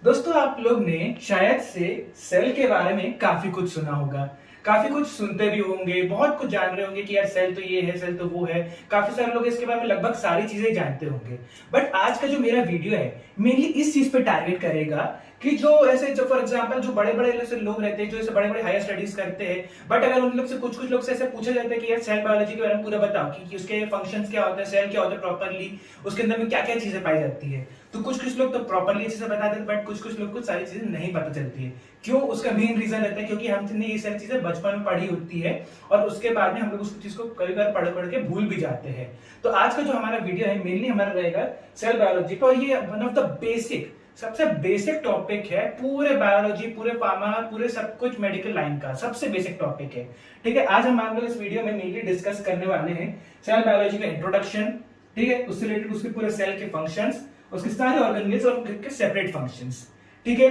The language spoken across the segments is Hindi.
दोस्तों आप लोग ने शायद से सेल के बारे में काफी कुछ सुना होगा। काफी कुछ सुनते भी होंगे, बहुत कुछ जान रहे होंगे कि यार सेल तो ये है, सेल तो वो है। काफी सारे लोग इसके बारे में लगभग सारी चीजें जानते होंगे। बट आज का जो मेरा वीडियो है मेनली इस चीज पे टारगेट करेगा कि जो ऐसे जो फॉर एग्जांपल जो बड़े बड़े ऐसे लोग रहते हैं जो ऐसे बड़े बड़े हायर स्टडीज करते हैं, बट अगर उन लोग से कुछ लोग से ऐसे पूछा जाता है कि यार सेल बायोलॉजी के बारे में पूरा बताओ कि उसके फंक्शंस क्या होते हैं, सेल क्या होता है प्रॉपरली, उसके अंदर में क्या क्या चीजें पाई जाती है, तो कुछ लोग तो प्रॉपरली चीजें बता देते हैं, बट कुछ लोग को सारी चीजें नहीं पता चलती है। क्यों? उसका मेन रीजन रहता है क्योंकि हमने ये सारी चीजें बचपन में पढ़ी होती है और उसके बाद में हम लोग उस चीज को कई बार पढ़ के भूल भी जाते हैं। तो आज का जो हमारा वीडियो है मेनली हमारा रहेगा सेल बायोलॉजी का, और ये वन ऑफ द बेसिक सबसे बेसिक टॉपिक है पूरे बायोलॉजी, पूरे फार्मा, पूरे सब कुछ मेडिकल लाइन का सबसे बेसिक टॉपिक है। ठीक है, आज हम आप लोग इस वीडियो में मेनली डिस्कस करने वाले हैं सेल बायोलॉजी का इंट्रोडक्शन। ठीक है, उससे रिलेटेड उसके पूरे सेल के फंक्शंस, उसके सारे ऑर्गेनेल्स और उनके सेपरेट फंक्शंस। ठीक है,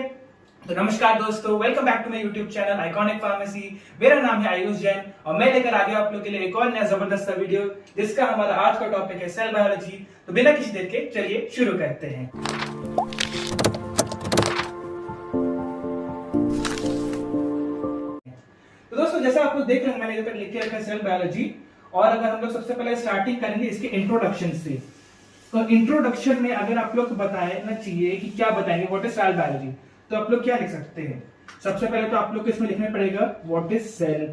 तो नमस्कार दोस्तों, welcome back to my YouTube channel iconic pharmacy. मेरा नाम है आयुष जैन और मैं लेकर आ गया आप लोगों के लिए एक और नया जबरदस्त सा वीडियो जिसका हमारा आज का टॉपिक है सेल बायोलॉजी। तो बिना किसी देर के चलिए शुरू करते हैं। तो दोस्तों जैसा आप लोग देख रहे हैं मैंने यहाँ पर लिख के रखा है सेल बायोलॉजी, और अगर हम लोग सबसे पहले स्टार्टिंग करेंगे इसके इंट्रोडक्शन से, तो इंट्रोडक्शन में अगर आप लोग को बताना चाहिए कि क्या बताएंगे व्हाट इज सेल बायोलॉजी, तो आप लोग क्या लिख सकते हैं? सबसे पहले तो आप लोग को इसमें लिखना पड़ेगा व्हाट इज सेल।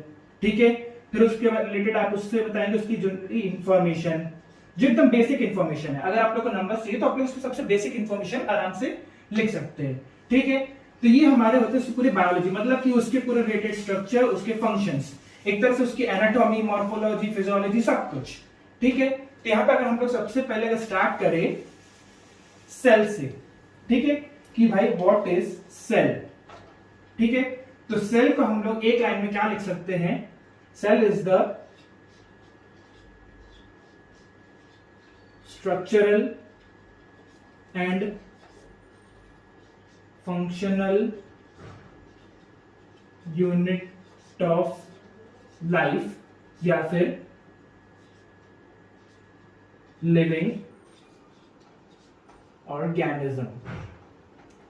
ठीक है, फिर उसके बाद रिलेटेड आप उससे बताएंगे उसकी जो इंफॉर्मेशन, जो एकदम बेसिक इंफॉर्मेशन है। अगर आप लोग को नंबर चाहिए तो आप लोग उसकी सबसे बेसिक इंफॉर्मेशन आराम से लिख सकते हैं। ठीक है, तो ये हमारे होते हैं पूरी बायोलॉजी, मतलब कि उसके पूरे रिलेटेड स्ट्रक्चर, उसके फंक्शंस, एक तरह से उसकी एनाटॉमी, मॉर्फोलॉजी, फिजियोलॉजी, सब कुछ। ठीक है, तो यहाँ पे अगर हम लोग सबसे पहले स्टार्ट करें सेल से, ठीक है, कि भाई व्हाट इज सेल। ठीक है, तो सेल को हम लोग एक लाइन में क्या लिख सकते हैं? Cell is the structural and functional unit of life या फिर लिविंग ऑर्गेनिज्म।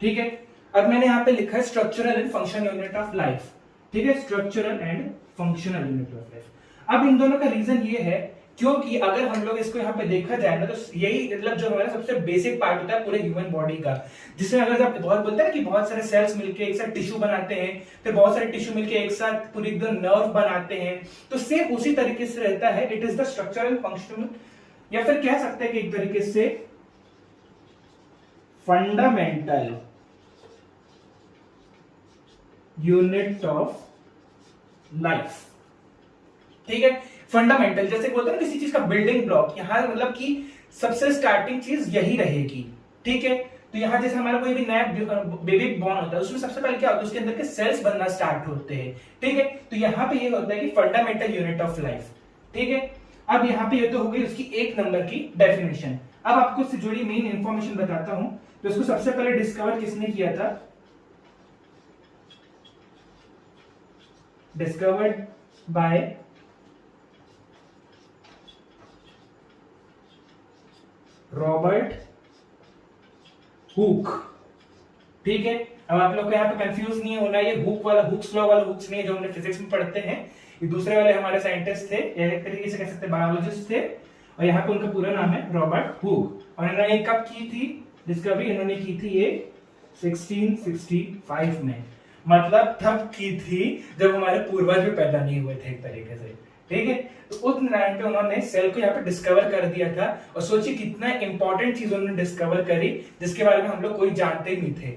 ठीक है, अब मैंने यहां पे लिखा है structural and functional unit of life. ठीक है, structural and functional unit of life. अब इन दोनों का रीजन ये है क्योंकि अगर हम लोग इसको यहाँ पे देखा जाए ना, तो यही मतलब जो हमारा सबसे बेसिक पार्ट होता है पूरे ह्यूमन बॉडी का, जिसमें अगर आप बहुत बोलते हैं कि बहुत सारे सेल्स मिलके एक साथ टिश्यू बनाते हैं, फिर बहुत सारे टिश्यू मिलके एक साथ पूरी एकदम नर्व बनाते हैं, तो सेम उसी तरीके से रहता है। It is the structural functional, या फिर कह सकते हैं कि एक तरीके से फंडामेंटल यूनिट ऑफ लाइफ। ठीक है, फंडामेंटल जैसे बोलते हैं ना किसी चीज का बिल्डिंग ब्लॉक, यहां मतलब कि सबसे स्टार्टिंग चीज यही रहेगी। ठीक है, तो यहां जैसे हमारा कोई भी नया बेबी बॉर्न होता है उसमें सबसे पहले क्या होता है, उसके अंदर के सेल्स बनना स्टार्ट होते हैं। ठीक है, तो यहां पे ये होता है कि फंडामेंटल यूनिट ऑफ लाइफ। ठीक है, अब यहाँ पे ये तो हो गई उसकी एक नंबर की डेफिनेशन। अब आपको इससे जुड़ी मेन इंफॉर्मेशन बताता हूं। तो इसको सबसे पहले डिस्कवर किसने किया था? Discovered by Robert Hooke. ठीक है, अब आप लोग को यहाँ पे कंफ्यूज नहीं होना, ये हुक वाला हुक्स लॉ वाला हुक्स नहीं है जो हमने फिजिक्स में पढ़ते हैं। ये दूसरे वाले हमारे साइंटिस्ट थे, एक तरीके से कह सकते हैं बायोलॉजिस्ट थे, और यहाँ पे उनका पूरा नाम है रॉबर्ट हुक। और इन्होंने कब की थी डिस्कवरी? इन्होंने की थी ये 1665 में, मतलब तब की थी जब हमारे पूर्वज भी पैदा नहीं हुए थे एक तरीके से। ठीक है, तो उस टाइम पे उन्होंने सेल को यहाँ पे डिस्कवर कर दिया था, और सोचिए कितना इंपॉर्टेंट चीज उन्होंने डिस्कवर करी जिसके बारे में हम लोग कोई जानते ही नहीं थे।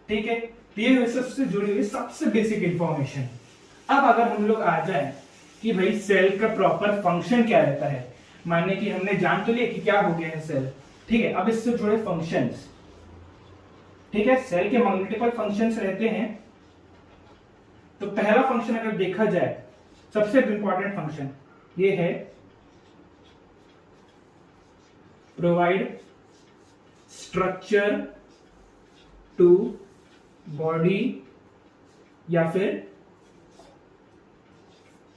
ठीक है, तो ये सबसे जुड़ी हुई सबसे बेसिक इंफॉर्मेशन। अब अगर हम लोग आ जाए कि भाई सेल का प्रॉपर फंक्शन क्या रहता है, माने कि हमने जान तो लिया कि क्या हो गया है सेल। ठीक है, अब इससे जुड़े फंक्शंस। ठीक है, सेल के मल्टीपल फंक्शंस रहते हैं। तो पहला फंक्शन अगर देखा जाए, सबसे इंपॉर्टेंट फंक्शन ये है प्रोवाइड स्ट्रक्चर टू बॉडी या फिर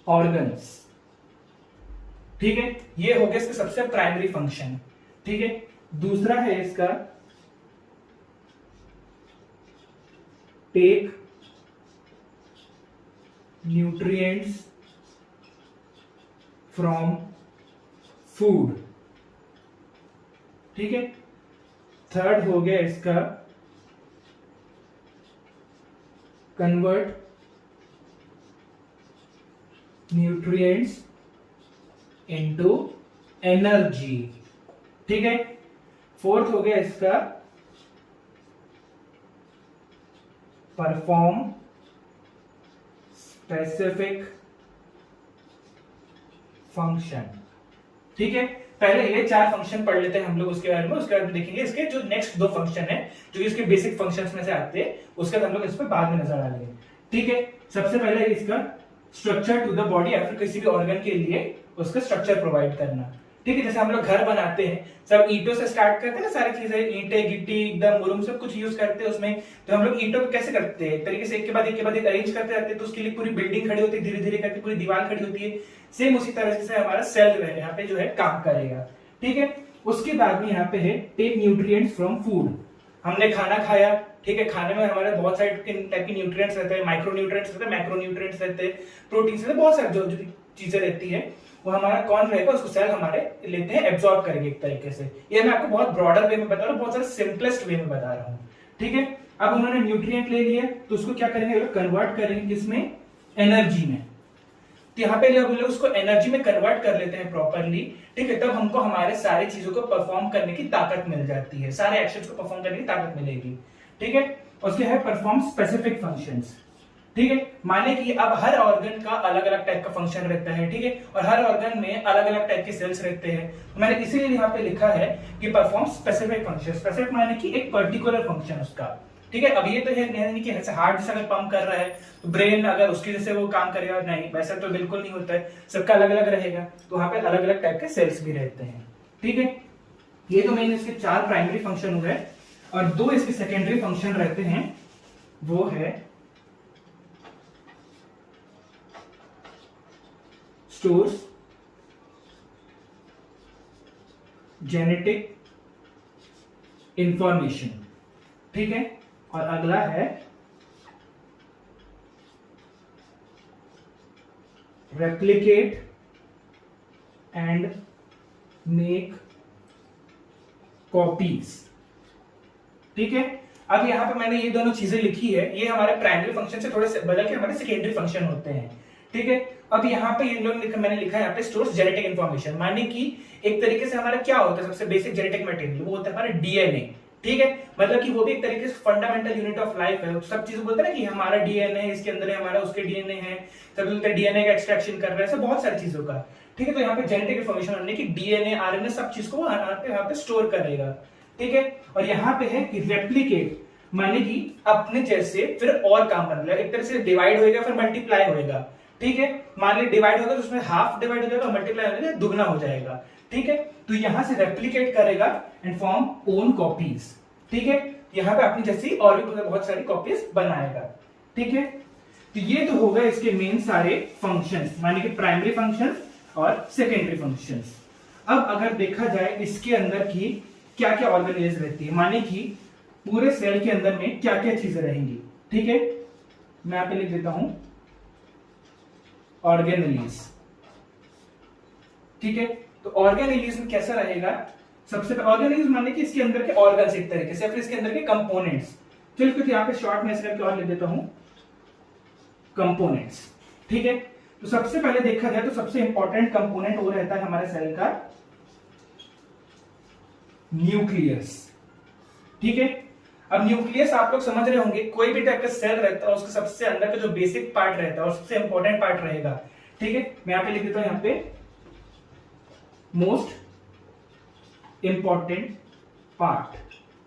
ऑर्गन्स। ठीक है, ये हो गया इसका सबसे प्राइमरी फंक्शन। ठीक है, दूसरा है इसका टेक न्यूट्रिएंट्स फ्रॉम फूड। ठीक है, थर्ड हो गया इसका कन्वर्ट न्यूट्रिएंट्स इनटू एनर्जी। ठीक है, फोर्थ हो गया इसका परफॉर्म स्पेसिफिक फंक्शन। ठीक है, पहले ये 4 फंक्शन पढ़ लेते हैं हम लोग उसके बारे में, उसके बाद देखेंगे इसके जो नेक्स्ट 2 फंक्शन है जो इसके बेसिक फंक्शंस में से आते हैं, उसके बाद हम लोग इस पर बाद में नजर डालेंगे। ठीक है, सबसे पहले इसका स्ट्रक्चर टू द बॉडी या फिर किसी भी ऑर्गन के लिए उसका स्ट्रक्चर प्रोवाइड करना। ठीक है, जैसे हम लोग घर बनाते हैं, सब ईंटों से स्टार्ट करते हैं ना, सारी चीजें ईंटें गिट्टी एकदम मुरुम सब कुछ यूज करते हैं उसमें। तो हम लोग ईंटों को कैसे करते हैं, तरीके से एक के बाद एक अरेंज करते जाते हैं, तो उसके लिए पूरी बिल्डिंग खड़ी होती है, धीरे धीरे करके पूरी दीवार खड़ी होती है। सेम उसी तरह से हमारा सेल यहाँ पे जो है काम करेगा। ठीक है, उसके बाद में यहाँ पे है टेक न्यूट्रिएंट्स फ्रॉम फूड। हमने खाना खाया, ठीक है, खाने में हमारे बहुत सारे टाइप के न्यूट्रिएंट्स रहते हैं, माइक्रो न्यूट्रिएंट्स रहते हैं, मैक्रो न्यूट्रिएंट्स रहते हैं, प्रोटीन रहते हैं, बहुत सारी जो चीजें रहती है वो हमारा कौन रहेगा, उसको सेल हमारे लेते हैं, एब्जॉर्ब करेंगे एक तरीके से। ये मैं आपको बहुत ब्रॉडर वे में बता रहा हूँ, बहुत सारे सिंपलेस्ट वे में बता रहा हूँ। ठीक है, अब उन्होंने न्यूट्रिएंट ले लिया तो उसको क्या करेंगे, कन्वर्ट करेंगे किसमें, एनर्जी में। तो यहाँ पे हम लोग उसको एनर्जी में कन्वर्ट कर लेते हैं प्रॉपरली। ठीक है, तब हमको हमारे सारी चीजों को परफॉर्म करने की ताकत मिल जाती है, सारे एक्शंस को परफॉर्म करने की ताकत मिलेगी। ठीक है, उसके है परफॉर्म स्पेसिफिक फंक्शंस। ठीक है, माने कि अब हर ऑर्गन का अलग अलग टाइप का फंक्शन रहता है। ठीक है, और हर ऑर्गन में अलग अलग टाइप के सेल्स रहते हैं। तो मैंने इसीलिए यहाँ पे लिखा है कि परफॉर्म स्पेसिफिक फंक्शन। स्पेसिफिक माने कि एक पर्टिकुलर फंक्शन उसका। ठीक है, अब ये तो है नहीं कि ऐसे हार्ट जैसे अगर पंप कर रहा है तो ब्रेन अगर उसकी जैसे वो काम करेगा, नहीं, वैसा तो बिल्कुल नहीं होता है, सबका अलग अलग रहेगा। तो वहां पे अलग अलग टाइप के सेल्स भी रहते हैं। ठीक है, ये तो मेन इसके 4 प्राइमरी फंक्शन हो गए, और 2 इसके सेकेंडरी फंक्शन रहते हैं। वो है स्टोर्स जेनेटिक इंफॉर्मेशन। ठीक है, और अगला है रेप्लिकेट एंड मेक कॉपीज। ठीक है, अब यहां पे मैंने ये दोनों चीजें लिखी है, ये हमारे प्राइमरी फंक्शन से थोड़े से बदल के हमारे सेकेंडरी फंक्शन होते हैं। ठीक है, अब यहाँ पे ये लोग मैंने लिखा है यहाँ पे स्टोर्स जेनेटिक इंफॉर्मेशन, माने कि एक तरीके से हमारा क्या होता है, सबसे बेसिक जेनेटिक मटेरियल वो होता है हमारा डीएनए। ठीक है, मतलब कि वो भी एक तरीके से फंडामेंटल यूनिट ऑफ लाइफ है। सब चीज बोलते हैं ना कि हमारा डीएनए इसके अंदर है, हमारा उसके डीएनए है, सब बोलते हैं डीएनए का एक्सट्रैक्शन कर रहे हैं, सब बहुत सारी चीजों का। ठीक है, तो यहाँ पे जेनेटिक इंफॉर्मेशन हमने कि डीएनए आरएनए सब चीज को यहाँ पे स्टोर करेगा। ठीक है, और यहाँ पे है कि रेप्लिकेट, माने कि अपने जैसे फिर और काम करना, एक तरह से डिवाइड होएगा फिर मल्टीप्लाई होएगा। ठीक है, मान ली डिवाइड होगा तो उसमें हाफ डिवाइड हो जाएगा, मल्टीप्लाई हो जाएगा, दुगना हो जाएगा। ठीक है, तो यहां से रेप्लिकेट करेगा एंड फॉर्म ओन कॉपीज। ठीक है, यहाँ पे अपनी जैसी और भी बहुत सारी कॉपीज बनाएगा। ठीक है, तो ये तो होगा इसके मेन सारे फंक्शंस, माने कि प्राइमरी फंक्शंस और सेकेंडरी फंक्शंस। अब अगर देखा जाए इसके अंदर की क्या क्या ऑर्गेनेज रहती है, माने कि पूरे सेल के अंदर में क्या क्या चीजें रहेंगी। ठीक है, मैं यहां पे लिख देता हूं ऑर्गेनेलीज। ठीक है, तो ऑर्गेनेलीज में कैसा रहेगा, सबसे पहले ऑर्गेनेलीज माने कि इसके अंदर के ऑर्गन्स एक तरीके से, फिर इसके अंदर के कंपोनेंट्स। चलिए कुछ यहाँ पे शॉर्ट में इसका और लिख देता हूं कंपोनेंट्स। ठीक है, तो सबसे पहले देखा जाए तो सबसे इंपॉर्टेंट कंपोनेंट वो रहता है हमारे सेल का न्यूक्लियस। ठीक है, अब न्यूक्लियस आप लोग समझ रहे होंगे, कोई भी टाइप का सेल रहता है उसके सबसे अंदर का जो बेसिक पार्ट रहता है और सबसे इंपॉर्टेंट पार्ट रहेगा। ठीक है, मैं यहां पे लिख देता हूं यहां पे मोस्ट इंपॉर्टेंट पार्ट।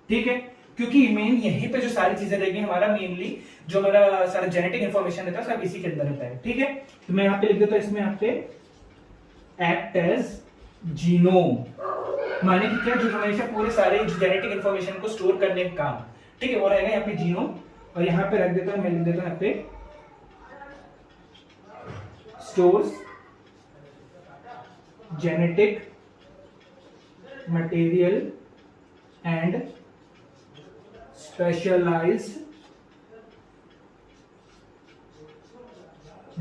ठीक है, क्योंकि मेन यहीं पे जो सारी चीजें रहेगी, हमारा मेनली जो हमारा सारा जेनेटिक इंफॉर्मेशन रहता है सब इसी के अंदर रहता है। ठीक है, तो मैं यहां पे लिख देता हूं इसमें यहां पे एक्ट एज जीनोम, माने कि क्या, जो हमेशा पूरे सारे जेनेटिक इंफॉर्मेशन को स्टोर करने का काम। ठीक है, वो रहेगा यहाँ पे जीनोम, और यहाँ पे रख देता हूं, मैं लिख देता हूं यहाँ पे stores genetic material and specialised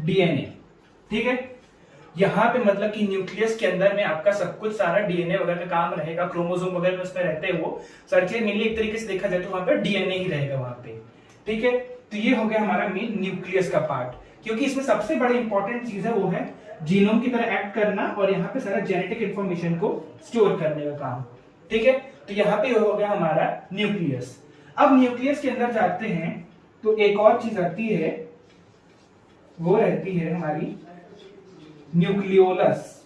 DNA. ठीक है, यहाँ पे मतलब कि न्यूक्लियस के अंदर में आपका सब कुछ सारा डीएनए वगैरह का काम रहेगा, क्रोमोसोम वगैरह उसमें रहते हैं, वो सारी चीजें मेनली एक तरीके से देखा जाए तो वहां पे डीएनए ही रहेगा वहां पे। ठीक है, तो ये हो गया हमारा मेन न्यूक्लियस का पार्ट, क्योंकि इसमें सबसे बड़ी इंपॉर्टेंट चीज है वो है जीनोम की तरह एक्ट करना और यहाँ पे सारा जेनेटिक इंफॉर्मेशन को स्टोर करने का काम। ठीक है, तो यहाँ पे हो गया हमारा न्यूक्लियस। अब न्यूक्लियस के अंदर जाते हैं तो एक और चीज आती है, वो रहती है हमारी न्यूक्लियोलस।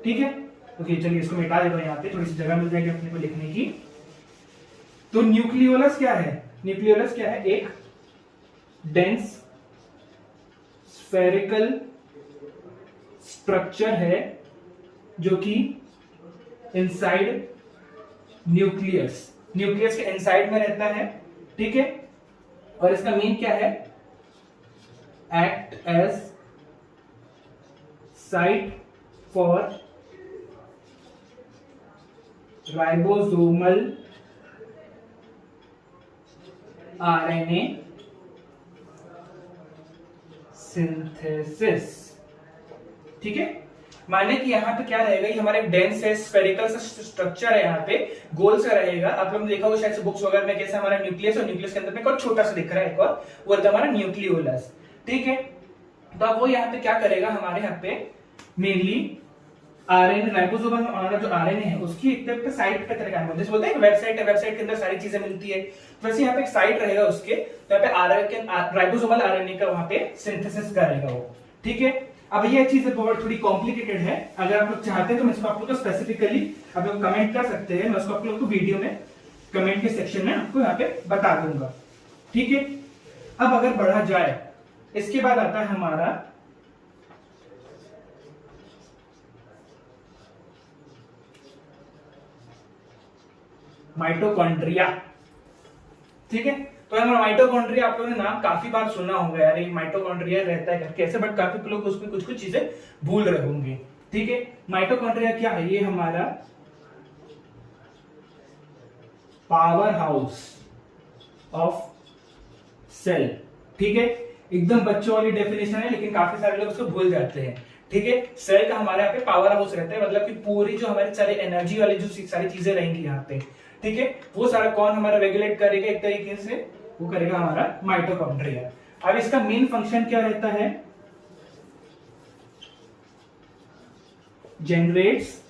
ठीक है, ओके चलिए इसको मिटा देता हूं, यहाँ पे थोड़ी सी जगह मिल जाएगी अपने को लिखने की। तो न्यूक्लियोलस क्या है? न्यूक्लियोलस क्या है? एक डेंस स्फेरिकल स्ट्रक्चर है जो कि इनसाइड न्यूक्लियस के इनसाइड में रहता है। ठीक है, और इसका मेन क्या है? Act as site for ribosomal RNA synthesis. ठीक है, माने कि यहाँ पे क्या रहेगा, ये हमारा एक डेंस है, स्फेरिकल स्ट्रक्चर है, यहाँ पे गोल सा रहेगा। आप लोगों ने देखा होगा शायद से बुक्स वगैरह में, कैसे हमारा न्यूक्लियस और न्यूक्लियस के अंदर में एक छोटा सा दिख रहा है एक और, वो रहता है हमारा न्यूक्लियोलस। ठीक है, तो अब वो यहाँ पे क्या करेगा, हमारे यहाँ पे मेनली आरएनए, राइबोसोम हमारा जो आरएनए है उसकी एक तरह साइट पे तरह का, जैसे बोलते हैं वेबसाइट है, वेबसाइट के अंदर सारी चीजें मिलती है, वैसे यहाँ पे एक साइट रहेगा उसके, तो यहाँ पे राइबोसोमल आरएनए का वहां पे सिंथेसिस करेगा वो। ठीक है, अब ये चीज बहुत थोड़ी कॉम्प्लिकेटेड है, अगर आप लोग चाहते हैं तो मैं इसको आप लोग को स्पेसिफिकली आप लोग कमेंट कर सकते हैं, मैं उसको आप लोग को वीडियो में कमेंट के सेक्शन में आपको यहाँ पे बता दूंगा। ठीक है, अब अगर बढ़ा जाए, इसके बाद आता है हमारा माइटोकॉन्ड्रिया। ठीक है, तो माइटोकॉन्ड्रिया आप लोगों ने नाम काफी बार सुना होगा यार, ये माइटोकॉन्ड्रिया रहता है कैसे, बट काफी लोग उसमें कुछ कुछ चीजें भूल रहे होंगे। ठीक है, माइटोकॉन्ड्रिया क्या है? ये हमारा पावर हाउस ऑफ सेल। ठीक है, एकदम बच्चों वाली डेफिनेशन है, लेकिन काफी सारे लोग उसको भूल जाते हैं। ठीक है, सेल का हमारे यहाँ पे पावर हाउस रहता है, मतलब कि पूरी जो हमारी सारी एनर्जी वाली जो सारी चीजें रहेंगी यहाँ पे, ठीक है, वो सारा कौन हमारा रेगुलेट करेगा एक तरीके से, वो करेगा हमारा माइटोकॉन्ड्रिया। अब इसका मेन फंक्शन क्या रहता है? Generates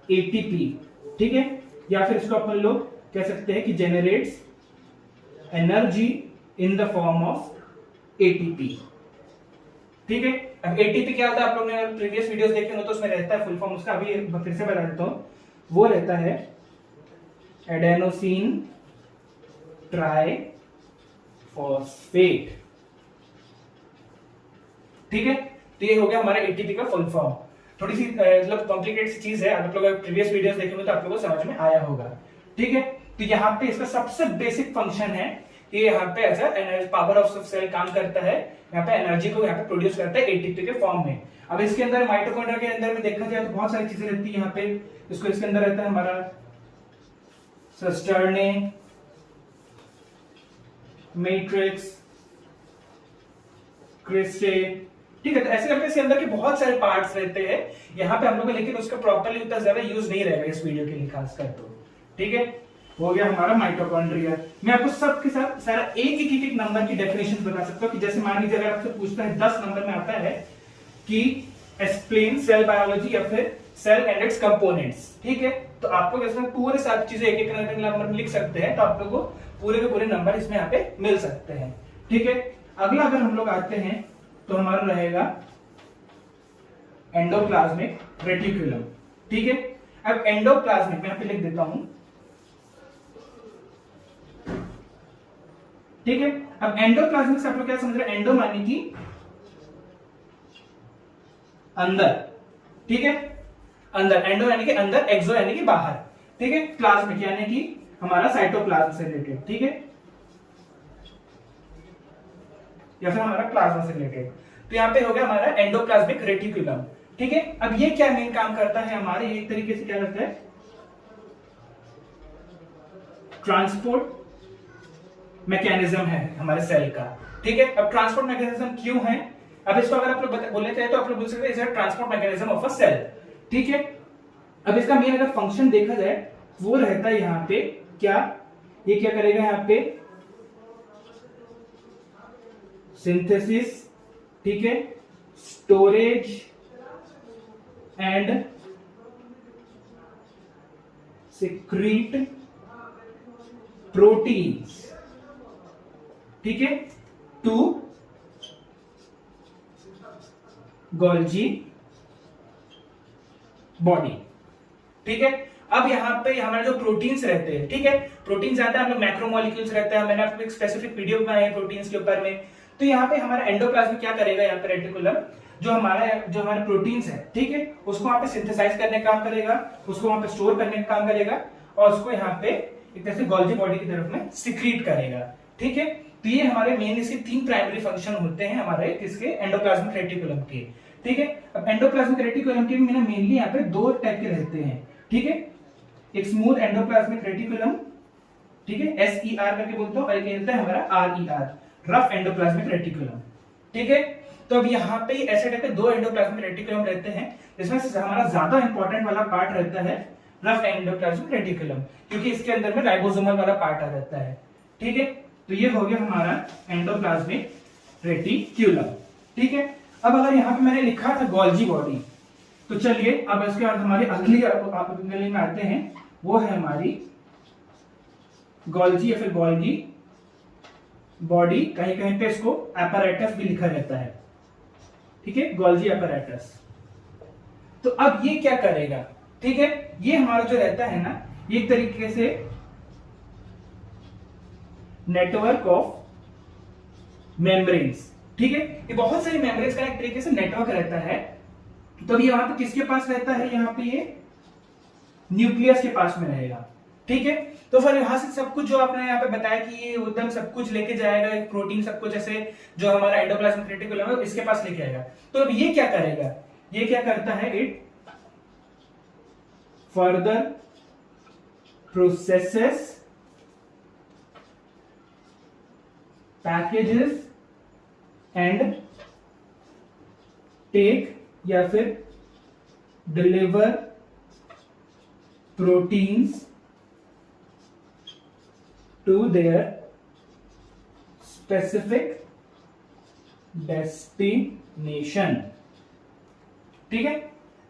ATP. ठीक है, या फिर इसको अपन लोग कह सकते हैं कि generates energy in the form of ATP. ठीक है, अब एटीपी क्या होता है, आप लोगों ने प्रीवियस वीडियोस देखे हो तो उसमें रहता है फुल फॉर्म उसका, अभी फिर से बता देता हूं, वो रहता है एडेनोसिन ट्राई फॉस्फेट। ठीक है, तो ये हो गया हमारा एटीपी का फुल फॉर्म। थोड़ी सी मतलब कॉम्प्लिकेटेड चीज है, आप लोग प्रीवियस वीडियोस देखेंगे तो आप लोगों को समझ में आया होगा। ठीक है, तो यहाँ पे इसका सबसे बेसिक फंक्शन है कि यहाँ पे ऐसा एनर्जी पावर ऑफ सेल काम करता है, यहाँ पे एनर्जी को यहाँ पे प्रोड्यूस करता है एटीपी के फॉर्म में। अब इसके अंदर माइटोकॉन्ड्रिया के अंदर में देखा जाए तो बहुत सारी चीजें रहती है यहाँ पे, इसके अंदर रहता है हमारा सिस्टर्ने मैट्रिक्स क्रिस्टे। ठीक है, तो ऐसे करके इसके अंदर के बहुत सारे पार्ट्स रहते हैं यहाँ पे हम लोग, लेकिन उसका प्रॉपर्ली उतना ज्यादा यूज नहीं रहेगा इस वीडियो के लिए खासकर। तो ठीक है, हो गया हमारा माइटोकॉन्ड्रिया। मैं आपको सबके साथ सारा एक नंबर की डेफिनेशन बता सकता हूँ कि जैसे मान लीजिए अगर आपसे पूछता है 10 नंबर में आता है कि एक्सप्लेन सेल बायोलॉजी या फिर सेल एंड इट्स कंपोनेंट्स। ठीक है, तो आप लोग इसमें पूरे सारी चीजें एक नंबर में लिख सकते हैं, तो आप लोग को पूरे के पूरे नंबर इसमें यहाँ पे मिल सकते हैं। ठीक है, अगला अगर हम लोग आते हैं तो हमारा रहेगा एंडोप्लाज्मिक रेटिकुलम। ठीक है, अब एंडोप्लाज्मिक मैं यहाँ पे लिख देता हूं। ठीक है, अब एंडोप्लाज्मिक से आप लोग क्या समझ रहे हैं? एंडो माने कि अंदर। ठीक है, अंदर, एंडो यानी कि अंदर, एक्सो यानी कि बाहर। ठीक है, प्लाज्मिक यानी कि हमारा साइटोप्लाज्म से रिलेटेड। ठीक है, या फिर हमारा प्लाज्मा से रिलेटेड। तो यहाँ पे हो गया हमारा एंडोप्लाज्मिक रेटिकुलम। ठीक है, अब ये क्या मेन काम करता है हमारे, एक तरीके से क्या करता है? ट्रांसपोर्ट मैकेनिज्म है हमारे सेल का। ठीक है, अब ट्रांसपोर्ट मैकेनिज्म क्यों है? अब इसको अगर आप लोग बोलने चाहे तो आप लोग बोल सकते हैं transport mechanism of a cell, ठीक है। अब इसका मेन अगर फंक्शन देखा जाए वो रहता है यहाँ पे क्या, ये क्या करेगा यहाँ पे सिंथेसिस, ठीक है, स्टोरेज एंड सिक्रीट प्रोटीन्स, ठीक है, टू गोल्जी बॉडी, ठीक है। अब यहाँ पे हमारे जो प्रोटीन्स रहते हैं, ठीक है, प्रोटीन ज्यादा हम लोग मैक्रोमोलिक्यूल्स रहते हैं, मैंने आपको एक स्पेसिफिक वीडियो बनाई है प्रोटीन्स के ऊपर में। तो यहाँ पे हमारा एंडोप्लाज्म क्या करेगा, यहाँ पे रेटिकुलम जो हमारे प्रोटीन्स है, ठीक है, उसको वहां पे सिंथेसाइज करने का काम करेगा, उसको वहां पे स्टोर करने का काम करेगा और उसको यहाँ पे एक तरह से गोल्जी बॉडी की तरफ में सिक्रीट करेगा, ठीक है। तो ये हमारे मेन इसके 3 प्राइमरी फंक्शन होते हैं हमारे किसके, एंडोप्लाज्मिक रेटिकुलम के, ठीक है। अब एंडोप्लाज्मिक रेटिकुलम के मेनली यहाँ पे 2 टाइप के रहते हैं, ठीक है, एक स्मूथ एंडोप्लाज्मिक रेटिकुलम, ठीक है, SER करके बोलते हो, और एक रहता है हमारा RER, रफ एंडोप्लाज्मिक रेटिकुलम, ठीक है। तो अब यहाँ पे ऐसे टाइप के 2 एंडोप्लाज्मिक रेटिकुलम रहते हैं, जिसमें से हमारा ज्यादा इंपॉर्टेंट वाला पार्ट रहता है रफ एंडोप्लाज्मिक रेटिकुलम, क्योंकि इसके अंदर में राइबोसोमल वाला पार्ट आ रहता है, ठीक है। तो ये हो गया हमारा एंडोप्लाज्मिक रेटिकुलम, ठीक है। अब अगर यहाँ पे मैंने लिखा था गोल्जी बॉडी, तो चलिए अब इसके बाद हमारी अगली में आते हैं, वो है हमारी गोल्जी या फिर गोल्गी बॉडी, कहीं कहीं पे इसको एपैरेटस भी लिखा रहता है, ठीक है, गोल्जी एपैरेटस। तो अब ये क्या करेगा, ठीक है, ये हमारा जो रहता है ना, ये एक तरीके से नेटवर्क ऑफ मेम्ब्रेन्स, ठीक है, ये बहुत सारी मेम्ब्रेन्स का एक तरीके से नेटवर्क रहता है। तो ये वहां पे किसके पास रहता है, यहाँ पे ये न्यूक्लियस के पास में रहेगा, ठीक है। तो फिर यहां से सब कुछ जो आपने यहाँ पे बताया कि ये एकदम सब कुछ लेके जाएगा, प्रोटीन सब कुछ ऐसे जो हमारा एंडोप्लाज्मिक रेटिकुलम है इसके पास लेके आएगा। तो अब ये क्या करेगा, ये क्या करता है, it further processes packages and take या फिर deliver proteins to their specific destination, ठीक है।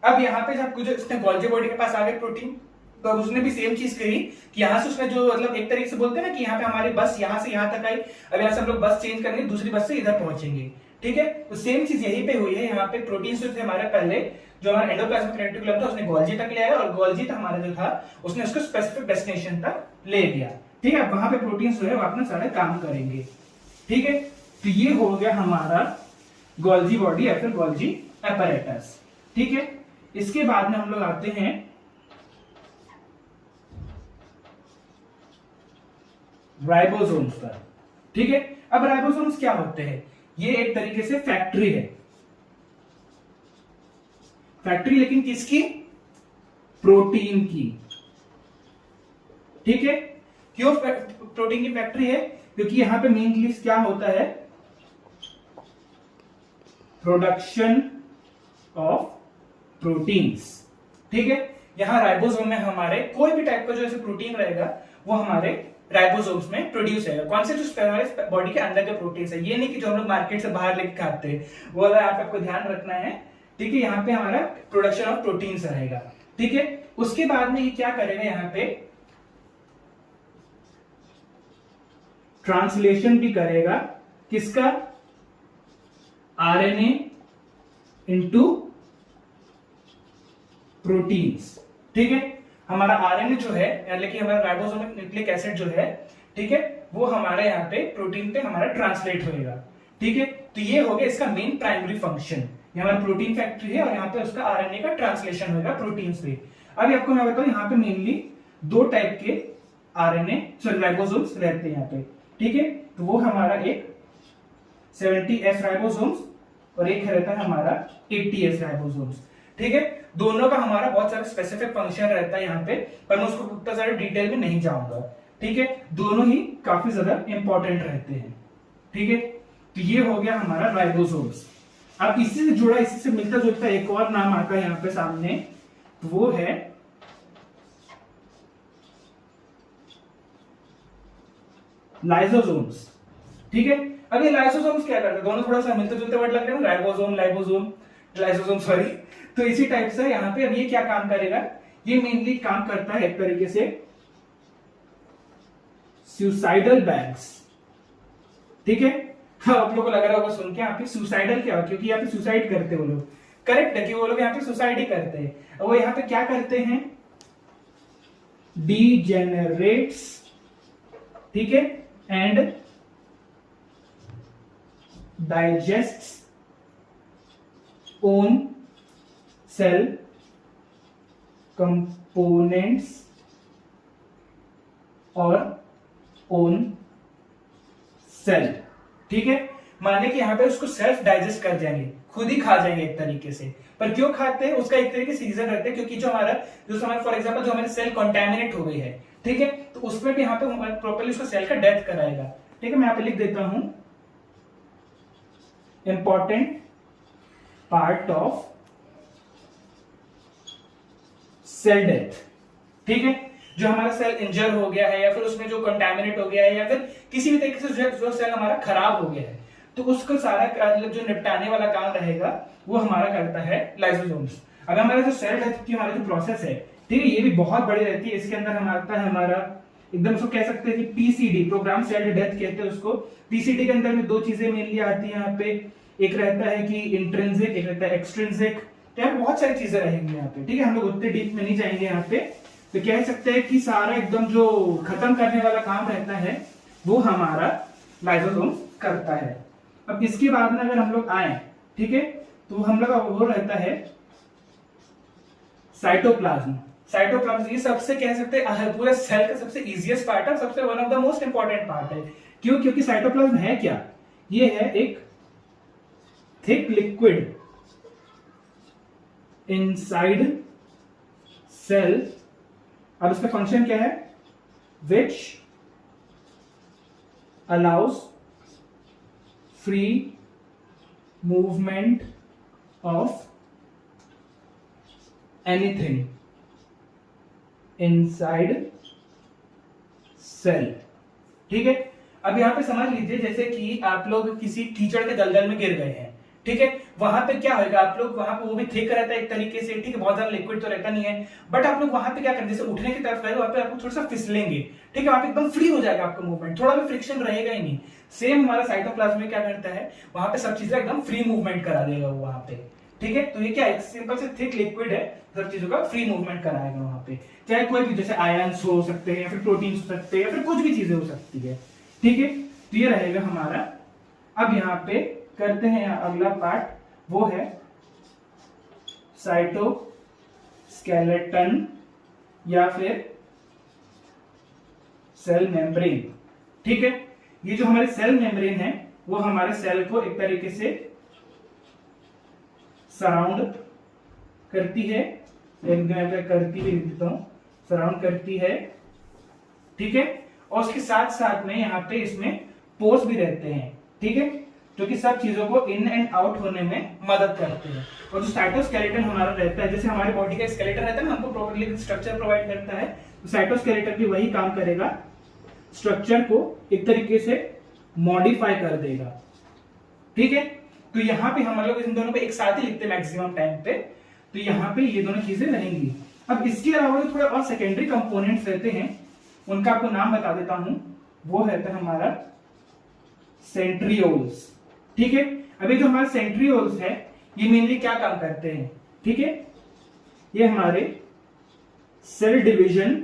अब यहां पे जब कुछ उसने गोल्जी बॉडी के पास आ गए प्रोटीन, तो अब उसने भी सेम चीज कही कि यहां से उसने जो मतलब एक तरीके से बोलते हैं ना कि यहाँ पे हमारी बस यहां से यहां तक आई, अब यहां से हम लोग बस चेंज करेंगे, दूसरी बस से इधर पहुंचेंगे, ठीक है। तो सेम चीज यहीं पे हुई है, यहाँ पे प्रोटीन जो थे हमारे पहले जो हमारा एंडोप्लाज्मिक रेटिकुलम था उसने गोल्जी तक ले आया, और गोल्जी था हमारा जो था उसने उसको स्पेसिफिक डेस्टिनेशन तक ले गया, ठीक है। वहां पे प्रोटीन जो है वो अपना सारे काम करेंगे, ठीक है। तो ये हो गया हमारा गोल्जी बॉडी या फिर गोल्जी एपैरेटस, ठीक है। इसके बाद में हम लोग आते हैं राइबोसोम्स पर, ठीक है। अब राइबोसोम्स क्या होते हैं, ये एक तरीके से फैक्ट्री है, फैक्ट्री लेकिन किसकी, प्रोटीन की, ठीक है। क्यों प्रोटीन की फैक्ट्री है, क्योंकि यहां पे मेनली क्या होता है, प्रोडक्शन ऑफ प्रोटीन्स, ठीक है। यहां राइबोसोम में हमारे कोई भी टाइप का जो ऐसे प्रोटीन रहेगा वो हमारे राइबोसोम्स में प्रोड्यूस है, कौन से जो हमारे बॉडी के अंदर के प्रोटीन्स है, ये नहीं कि जो हम लोग मार्केट से बाहर लेके खाते हैं, वो वाला आपको ध्यान रखना है, ठीक है। यहाँ पे हमारा प्रोडक्शन ऑफ प्रोटीन्स रहेगा, ठीक है। उसके बाद में ये क्या करेगा, यहाँ पे ट्रांसलेशन भी करेगा, किसका, आरएनए इनटू प्रोटीन्स, ठीक है। हमारा आरएनए जो है यानी कि हमारा राइबोसोमिक न्यूक्लिक एसिड जो है, ठीक है, वो हमारे यहाँ पे प्रोटीन पे हमारा ट्रांसलेट होएगा, ठीक है। तो ये हो गया इसका मेन प्राइमरी फंक्शन, ये हमारा प्रोटीन फैक्ट्री है और यहाँ पे उसका आरएनए का ट्रांसलेशन होगा प्रोटीन्स पे। अभी आपको मैं बताऊं यहाँ पे मेनली 2 टाइप के आरएनए राइबोसोम्स रहते हैं यहाँ पे, ठीक है। तो वो हमारा एक 70S राइबोसोम्स और एक रहता है हमारा 80S राइबोसोम्स, ठीक है। दोनों का हमारा बहुत सारा स्पेसिफिक फंक्शन रहता है यहाँ पे, पर मैं उसको उतना सारा डिटेल में नहीं जाऊंगा, ठीक है। दोनों ही काफी ज्यादा इंपॉर्टेंट रहते हैं, ठीक है। तो ये हो गया हमारा राइबोसोम्स। अब इसी से जुड़ा, इसी से मिलता जुलता एक और नाम आता है यहाँ पे सामने, वो है लाइसोसोम्स। ठीक है, अब ये लाइसोसोम्स क्या करते हैं, दोनों थोड़ा सा मिलते जुलते वर्ड लग रहे हैं, राइबोसोम लाइबोसोम लाइसोसोम सॉरी। तो इसी टाइप से यहाँ पे अब ये क्या काम करेगा, ये मेनली काम करता है एक तरीके से सुसाइडल बैग्स। ठीक है, हाँ, आप लोगों को लग रहा होगा सुन के यहाँ पे सुसाइडल क्या हो, क्योंकि यहाँ पे सुसाइड करते वो लोग, करेक्ट है कि वो लोग यहाँ पे सुसाइड ही करते हैं। वो यहाँ पे क्या करते हैं, डीजेनरेट्स, ठीक है, and digests own cell components और own cell। ठीक है, माने कि यहां पे उसको सेल्फ डाइजेस्ट कर जाएंगे, खुद ही खा जाएंगे एक तरीके से। पर क्यों खाते हैं उसका एक तरीके से रीजन रहता है, क्योंकि जो हमारा फॉर एग्जांपल जो हमारी सेल कंटामिनेट हो गई है, ठीक है, तो उसमें भी यहाँ पे प्रॉपर्ली उसका सेल का डेथ कराएगा। ठीक है, मैं यहाँ पे लिख देता हूं important part of cell death। ठीक है, जो हमारा सेल इंजर हो गया है या फिर उसमें जो कंटामिनेट हो गया है या फिर किसी भी तरीके से जो सेल हमारा खराब हो गया है, तो उसको सारा जो निपटाने वाला काम रहेगा वो हमारा करता है लाइसोसोम्स। अगर हमारा जो सेल डेथ की हमारी जो प्रोसेस है, ठीक है, ये भी बहुत बड़ी रहती है। इसके अंदर हमारा एकदम उसको कह सकते हैं कि पीसीडी, प्रोग्राम सेल डेथ कहते हैं उसको। पीसीडी के अंदर में दो चीजें मेनली आती है यहाँ पे, एक रहता है कि इंट्रिंसिक, एक रहता है एक्सट्रिंसिक। तो यहाँ बहुत सारी चीजें रहेंगी यहाँ पे। ठीक है, हम लोग उतने डीप में नहीं जाएंगे यहाँ पे। तो कह सकते हैं कि सारा एकदम जो खत्म करने वाला काम रहता है वो हमारा लाइसोसोम करता है। अब इसके बाद में अगर हम लोग आए, ठीक है, तो हम लोग का वो रहता है साइटोप्लाज्म। साइटोप्लाज्म ये सबसे कह सकते हैं पूरे सेल का सबसे इजीएस्ट पार्ट है, सबसे one of the most important part है। क्यों? क्योंकि साइटोप्लाज्म है क्या, ये है एक थिक लिक्विड इनसाइड सेल। अब इसका फंक्शन क्या है, which allows free movement of anything inside cell. ठीक है, अब यहां पे समझ लीजिए जैसे कि आप लोग किसी कीचड़ के दलदल में गिर गए हैं, ठीक है, वहां पे क्या होगा, आप लोग वहां पे वो भी थिक रहता है एक तरीके से, ठीक है, बहुत ज्यादा लिक्विड तो रहता नहीं है, बट आप लोग वहां पे क्या करें, जैसे उठने की तरफ गए वहां पे आप थोड़ा सा फिसलेंगे, ठीक है, वहां पे एकदम फ्री हो जाएगा आपका मूवमेंट, थोड़ा भी फ्रिक्शन रहेगा ही नहीं। सेम हमारा साइटोप्लाज्म में क्या करता है, वहां पे सब चीजें एकदम फ्री मूवमेंट करा देगा वो वहां पे। ठीक है, तो ये क्या है, सिंपल से थिक लिक्विड है, सब चीजों का फ्री मूवमेंट कराएगा वहां पे, चाहे कोई भी, जैसे आयन्स हो सकते हैं या फिर प्रोटीन हो सकते हैं या फिर कुछ भी चीजें हो सकती है। ठीक है, तो ये रहेगा हमारा। अब यहाँ पे करते हैं अगला पार्ट, वो है साइटोस्केलेटन या फिर सेल मेम्ब्रेन। ठीक है, ये जो हमारे सेल मेम्ब्रेन है वो हमारे सेल को एक तरीके से सराउंड करती है, करती भी देता हूं, सराउंड करती है। ठीक है, और उसके साथ साथ में यहाँ पे इसमें पोर्स भी रहते हैं, ठीक है, जो कि सब चीजों को इन एंड आउट होने में मदद करते हैं। और जो साइटोस्केलेटन हमारा रहता है, जैसे हमारे बॉडी का स्केलेटन रहता है ना, हमको प्रॉपर्ली स्ट्रक्चर प्रोवाइड करता है, तो साइटोस्केलेटन भी वही काम करेगा, स्ट्रक्चर को एक तरीके से मॉडिफाई कर देगा। ठीक है, तो यहाँ पे हम लोग इन दोनों को एक साथ ही लिखते हैं मैक्सिमम टाइम पे, तो यहाँ पे ये दोनों चीजें रहेंगी। अब इसके अलावा थोड़े और सेकेंडरी कंपोनेंट्स रहते हैं, उनका आपको नाम बता देता हूं, वो रहता है हमारा सेंट्रियोल्स। ठीक है, अभी जो हमारे सेंट्रियोल्स है ये मेनली क्या काम करते हैं, ठीक है, ये हमारे सेल डिवीजन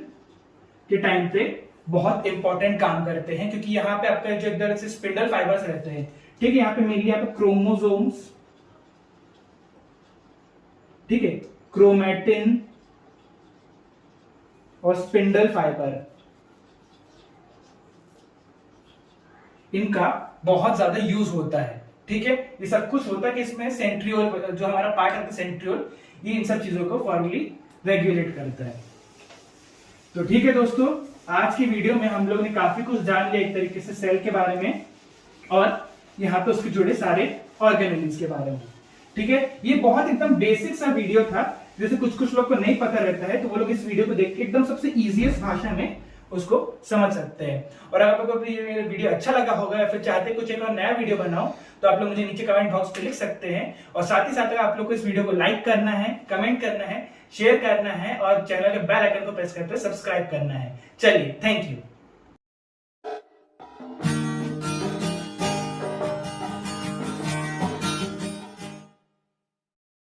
के टाइम पे बहुत इंपॉर्टेंट काम करते हैं, क्योंकि यहाँ पे आपका जो इधर से स्पिंडल फाइबर्स रहते हैं, ठीक है, यहाँ पे मेनली यहाँ पे क्रोमोसोम्स, ठीक है, क्रोमैटिन और स्पिंडल फाइबर, इनका बहुत ज्यादा यूज होता है। ठीक है, ये सब कुछ होता है कि इसमें सेंट्रियोल, जो हमारा पार्ट है सेंट्रियोल, ये इन सब चीजों को फॉर्मली रेगुलेट करता है। तो ठीक है दोस्तों, आज की वीडियो में हम लोग ने काफी कुछ जान लिया एक तरीके से सेल के बारे में और यहाँ पे उसके जुड़े सारे ऑर्गेनेलिज्म के बारे में। ठीक है, ये बहुत एकदम बेसिक सा वीडियो था, जैसे कुछ लोग को नहीं पता रहता है तो वो लोग इस वीडियो को देख के एकदम सबसे इजीएस्ट भाषा में उसको समझ सकते हैं। और अगर आप लोगों को ये वीडियो अच्छा लगा होगा या फिर चाहते कुछ एक और नया वीडियो बनाओ तो आप लोग मुझे नीचे कमेंट बॉक्स पे लिख सकते हैं। और साथ ही साथ अगर आप लोग को इस वीडियो को लाइक करना है, कमेंट करना है, शेयर करना है और चैनल के बेल आइकन को प्रेस करके सब्सक्राइब करना है। चलिए, थैंक यू।